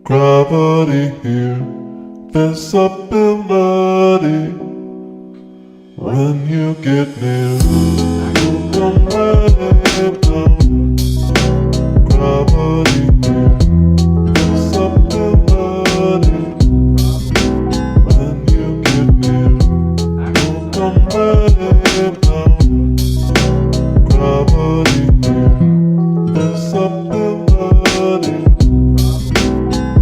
Gravity here, visibility. When you get near, you come right down. Gravity here, visibility. When you get near, you come right down. Gravity here, visibility.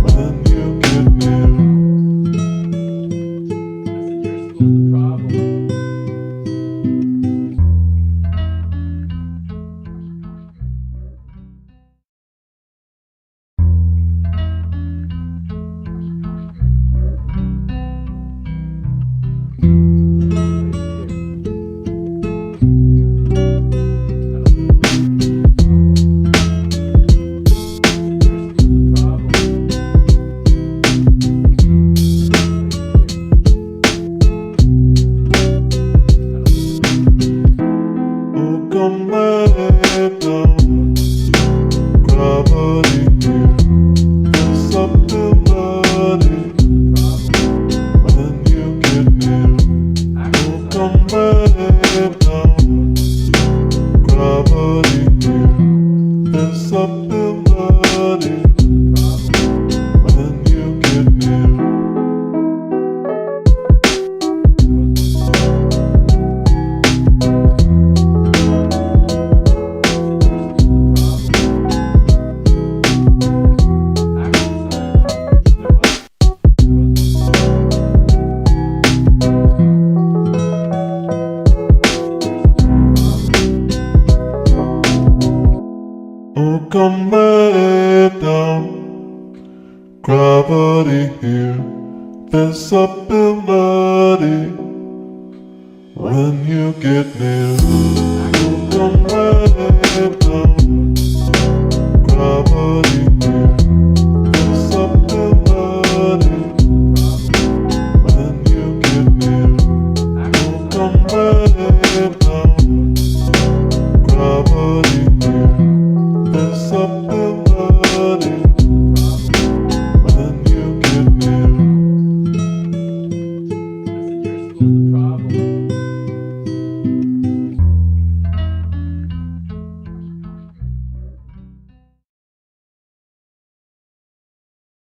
When you get near. Come right down. Gravity here, visibility. When you get near, you come right down. Gravity here, visibility. When you get near. Oh, come right down. Gravity here, visibility. When you get near, you come right down.